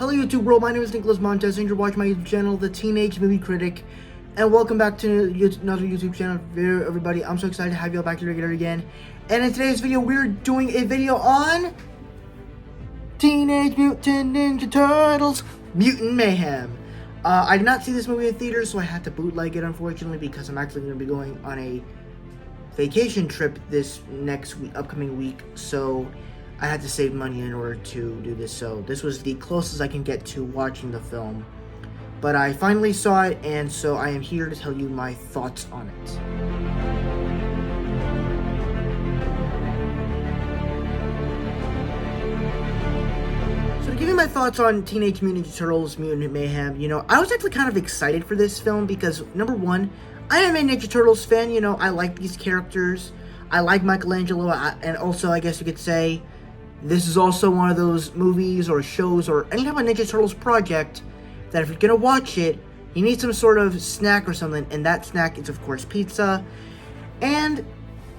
Hello YouTube world, my name is Nicholas Montez and you're watching my YouTube channel, The Teenage Movie Critic. And welcome back to another YouTube channel video, everybody. I'm so excited to have you all back here again. And in today's video, we're doing a video on Teenage Mutant Ninja Turtles Mutant Mayhem. I did not see this movie in theaters, so I had to bootleg it, unfortunately, because I'm actually going to be going on a vacation trip this next week, upcoming week. So I had to save money in order to do this, so this was the closest I can get to watching the film. But I finally saw it, and so I am here to tell you my thoughts on it. So to give you my thoughts on Teenage Mutant Ninja Turtles Mutant Mayhem, I was actually kind of excited for this film because, number one, I am a Ninja Turtles fan. I like these characters. I like Michelangelo, and also, I guess you could say, this is also one of those movies or shows or any type of Ninja Turtles project that if you're going to watch it, you need some sort of snack or something, and that snack is, of course, pizza. And,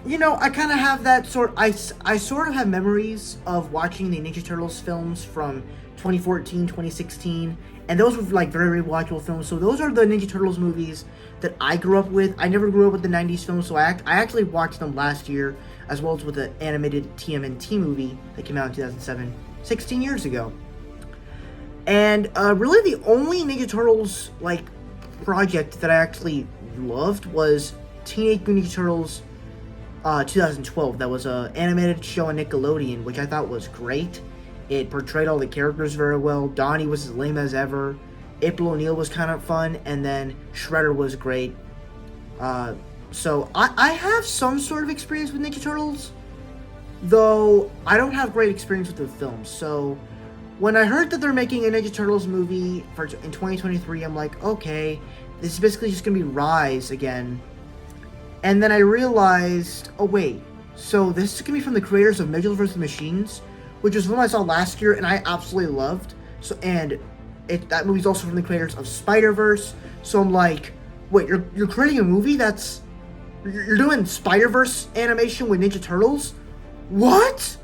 I kind of have that I sort of have memories of watching the Ninja Turtles films from 2014, 2016, and those were, very, very watchable films. So those are the Ninja Turtles movies that I grew up with. I never grew up with the 90s films, so I actually watched them last year, as well as with the animated TMNT movie that came out in 2007, 16 years ago. And really the only Ninja Turtles project that I actually loved was Teenage Mutant Ninja Turtles 2012. That was an animated show on Nickelodeon, which I thought was great. It portrayed all the characters very well. Donnie was as lame as ever. April O'Neil was kind of fun, and then Shredder was great. So I have some sort of experience with Ninja Turtles, though I don't have great experience with the films. So when I heard that they're making a Ninja Turtles movie in 2023, I'm like, okay, this is basically just going to be Rise again. And then I realized, oh wait, so this is going to be from the creators of Mitchell vs. Machines, which was one I saw last year and I absolutely loved. So that movie's also from the creators of Spider-Verse. So I'm like, wait, you're creating a movie you're doing Spider-Verse animation with Ninja Turtles? What?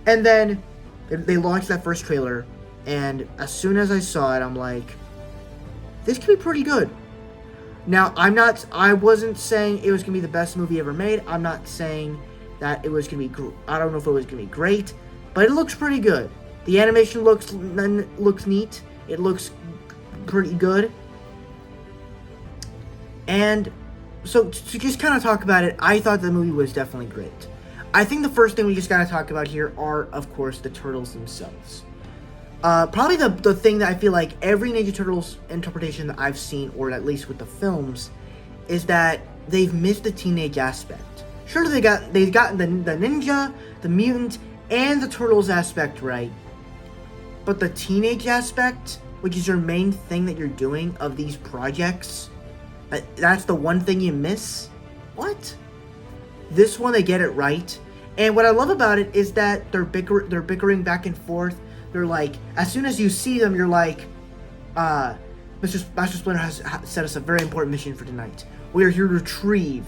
And then they launched that first trailer, and as soon as I saw it, I'm like, this could be pretty good. Now, I wasn't saying it was going to be the best movie ever made. I'm not saying that it was going to be, I don't know if it was going to be great, but it looks pretty good. The animation looks neat. It looks pretty good. And so to just kind of talk about it, I thought the movie was definitely great. I think the first thing we just got to talk about here are, of course, the Turtles themselves. Probably the thing that I feel like every Ninja Turtles interpretation that I've seen, or at least with the films, is that they've missed the teenage aspect. Sure, they've gotten the ninja, the mutant, and the Turtles aspect right. But the teenage aspect, which is your main thing that you're doing of these projects, that's the one thing you miss? What? This one, they get it right. And what I love about it is that they're bickering back and forth. They're like, as soon as you see them, you're like, Master Splinter has set us a very important mission for tonight. We are here to retrieve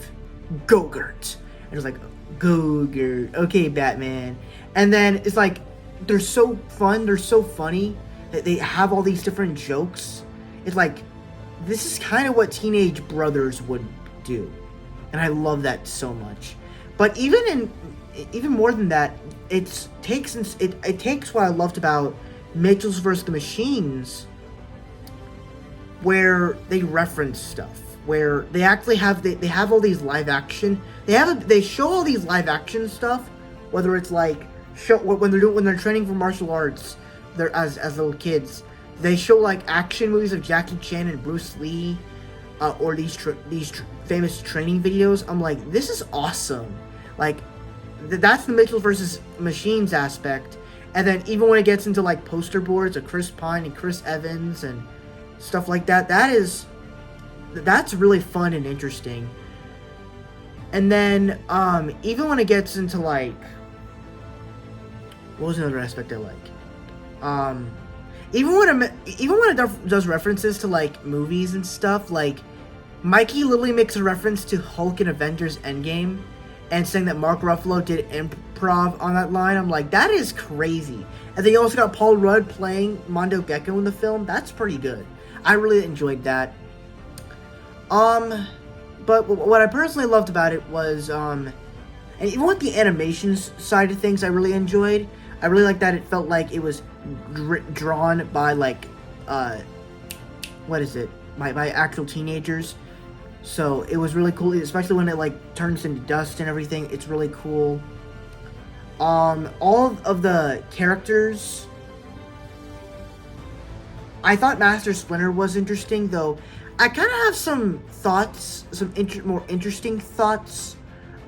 Go-Gurt. And it's like, Go-Gurt. Okay, Batman. And then it's like, they're so fun, they're so funny, that they have all these different jokes. It's like, this is kind of what teenage brothers would do. And I love that so much. But even more than that, it takes what I loved about Mitchell's vs. the Machines, where they reference stuff, where they actually have they have all these live action. They show all these live action stuff, whether it's when they're training for martial arts, they're as little kids. They show action movies of Jackie Chan and Bruce Lee, or these famous training videos. I'm like, this is awesome. That's the Mitchell versus Machines aspect. And then even when it gets into poster boards of Chris Pine and Chris Evans and stuff like that, that's really fun and interesting. And then even when it gets into what was another aspect I like? Even when it does references to movies and stuff, Mikey literally makes a reference to Hulk in Avengers Endgame, and saying that Mark Ruffalo did improv on that line. I'm like, that is crazy. And then you also got Paul Rudd playing Mondo Gecko in the film. That's pretty good. I really enjoyed that. But what I personally loved about it was, and even with the animations side of things, I really enjoyed. I really liked that it felt like it was drawn by, like, what is it? By actual teenagers. So it was really cool, especially when it, like, turns into dust and everything. It's really cool. All of the characters, I thought Master Splinter was interesting, though I kind of have some thoughts, more interesting thoughts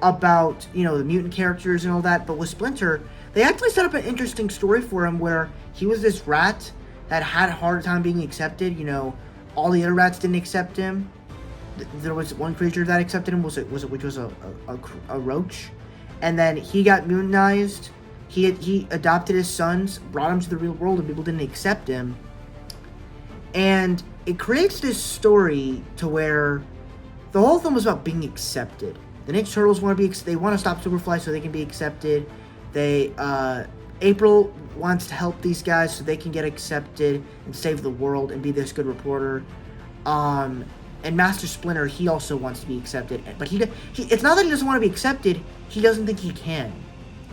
about, you know, the mutant characters and all that. But with Splinter, they actually set up an interesting story for him where he was this rat that had a hard time being accepted. You know, all the other rats didn't accept him. There was one creature that accepted him, which was a roach, and then he got mutantized. He adopted his sons, brought him to the real world, and people didn't accept him. And it creates this story to where the whole film is about being accepted. The Ninja Turtles want to stop Superfly so they can be accepted. April wants to help these guys so they can get accepted and save the world and be this good reporter. And Master Splinter, he also wants to be accepted, but he it's not that he doesn't want to be accepted, he doesn't think he can.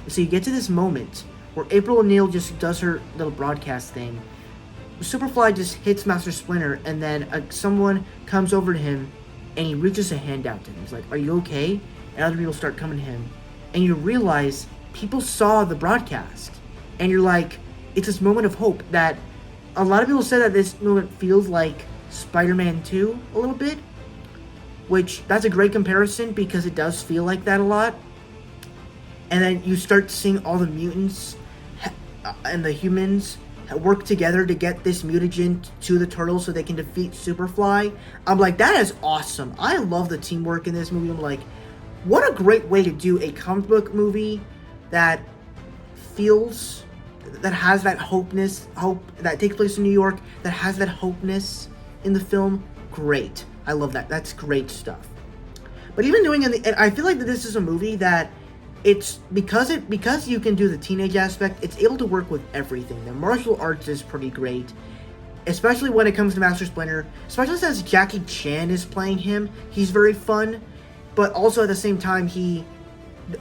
So you get to this moment where April O'Neil just does her little broadcast thing. Superfly just hits Master Splinter, and then someone comes over to him, and he reaches a hand out to him. He's like, "Are you okay?" And other people start coming to him, and you realize people saw the broadcast, and you're like, it's this moment of hope that a lot of people say that this moment feels like Spider-Man 2 a little bit, which that's a great comparison because it does feel like that a lot. And then you start seeing all the mutants and the humans work together to get this mutagen to the turtles so they can defeat Superfly. I'm like, that is awesome. I love the teamwork in this movie. I'm like, what a great way to do a comic book movie that has that hope that takes place in New York, that has that hopeness in the film. Great. I love that. That's great stuff. But even doing and I feel like that this is a movie that it's because you can do the teenage aspect, it's able to work with everything. The martial arts is pretty great, especially when it comes to Master Splinter, especially since Jackie Chan is playing him. He's very fun, but also at the same time he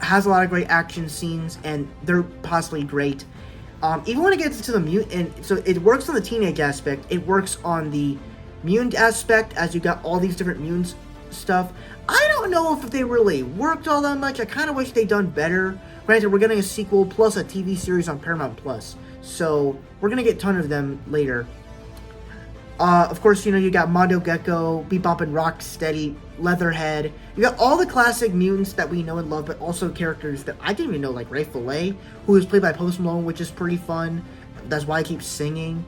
has a lot of great action scenes, and they're possibly great. Even when it gets to the mutant, so it works on the teenage aspect, it works on the mutant aspect, as you got all these different mutants stuff. I don't know if they really worked all that much. I kind of wish they'd done better. Granted, we're getting a sequel plus a TV series on Paramount Plus, so we're gonna get a ton of them later. Of course, you know, you got Mondo Gecko, Bebop and Rocksteady, Leatherhead. You got all the classic mutants that we know and love, but also characters that I didn't even know, like Ray Fillet, who is played by Post Malone, which is pretty fun. That's why I keep singing.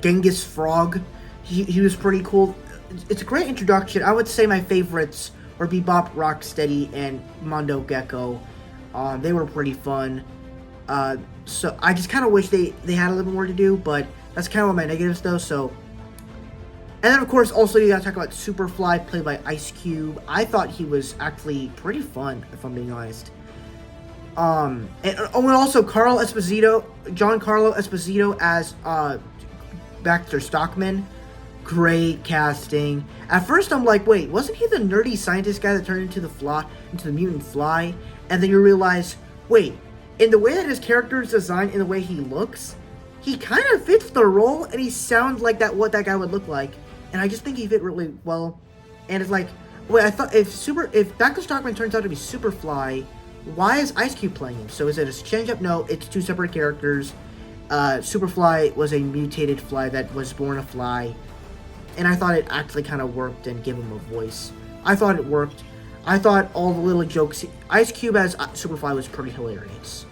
Genghis Frog, he was pretty cool. It's a great introduction. I would say my favorites were Bebop, Rocksteady, and Mondo Gecko. They were pretty fun. So I just kind of wish they had a little more to do, but that's kind of one of my negatives though. So, and then of course also you gotta talk about Superfly, played by Ice Cube. I thought he was actually pretty fun, if I'm being honest. And also Giancarlo Esposito as Baxter Stockman. Great casting. At first I'm like, wait, wasn't he the nerdy scientist guy that turned into the mutant fly? And then you realize, wait, in the way that his character is designed, in the way he looks, he kind of fits the role, and he sounds like what that guy would look like. And I just think he fit really well. And it's like, wait, I thought if Baxter Stockman turns out to be Superfly, why is Ice Cube playing him? So is it a change-up? No, it's two separate characters. Superfly was a mutated fly that was born a fly. And I thought it actually kind of worked and gave him a voice. I thought it worked. I thought all the little jokes, Ice Cube as Superfly was pretty hilarious.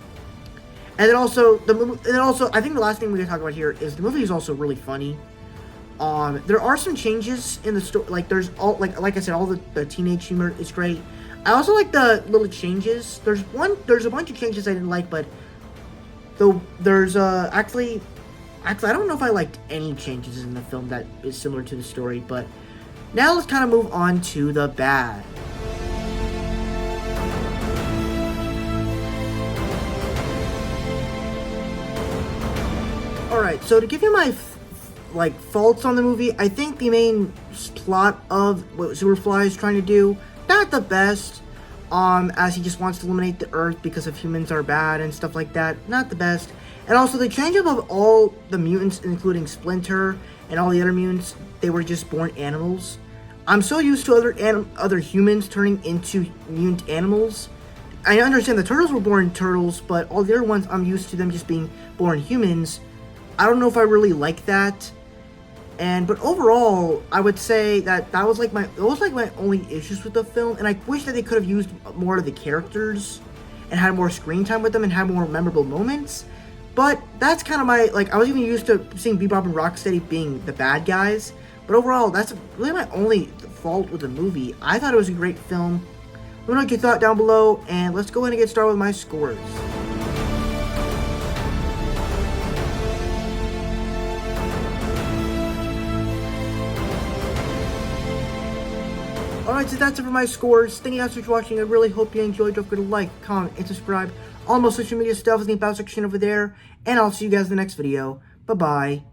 And then also I think the last thing we're gonna talk about here is the movie is also really funny. There are some changes in the story. Like there's like I said, all the teenage humor is great. I also like the little changes. There's a bunch of changes I didn't like, but there's actually Actually, I don't know if I liked any changes in the film that is similar to the story, but now let's kind of move on to the bad. Alright, so to give you my faults on the movie, I think the main plot of what Superfly is trying to do, not the best. As he just wants to eliminate the Earth because of humans are bad and stuff like that, not the best. And also the change up of all the mutants, including Splinter and all the other mutants, they were just born animals. I'm so used to other humans turning into mutant animals. I understand the turtles were born turtles, but all the other ones, I'm used to them just being born humans. I don't know if I really like that. But overall, I would say that was like my only issues with the film, and I wish that they could have used more of the characters and had more screen time with them and had more memorable moments. But that's kind of my, I was even used to seeing Bebop and Rocksteady being the bad guys. But overall, that's really my only fault with the movie. I thought it was a great film. Let me know what you thought down below, and let's go ahead and get started with my scores. Alright, so that's it for my scores. Thank you guys for watching. I really hope you enjoyed. Don't forget to like, comment, and subscribe. All my social media stuff is in the about section over there. And I'll see you guys in the next video. Bye-bye.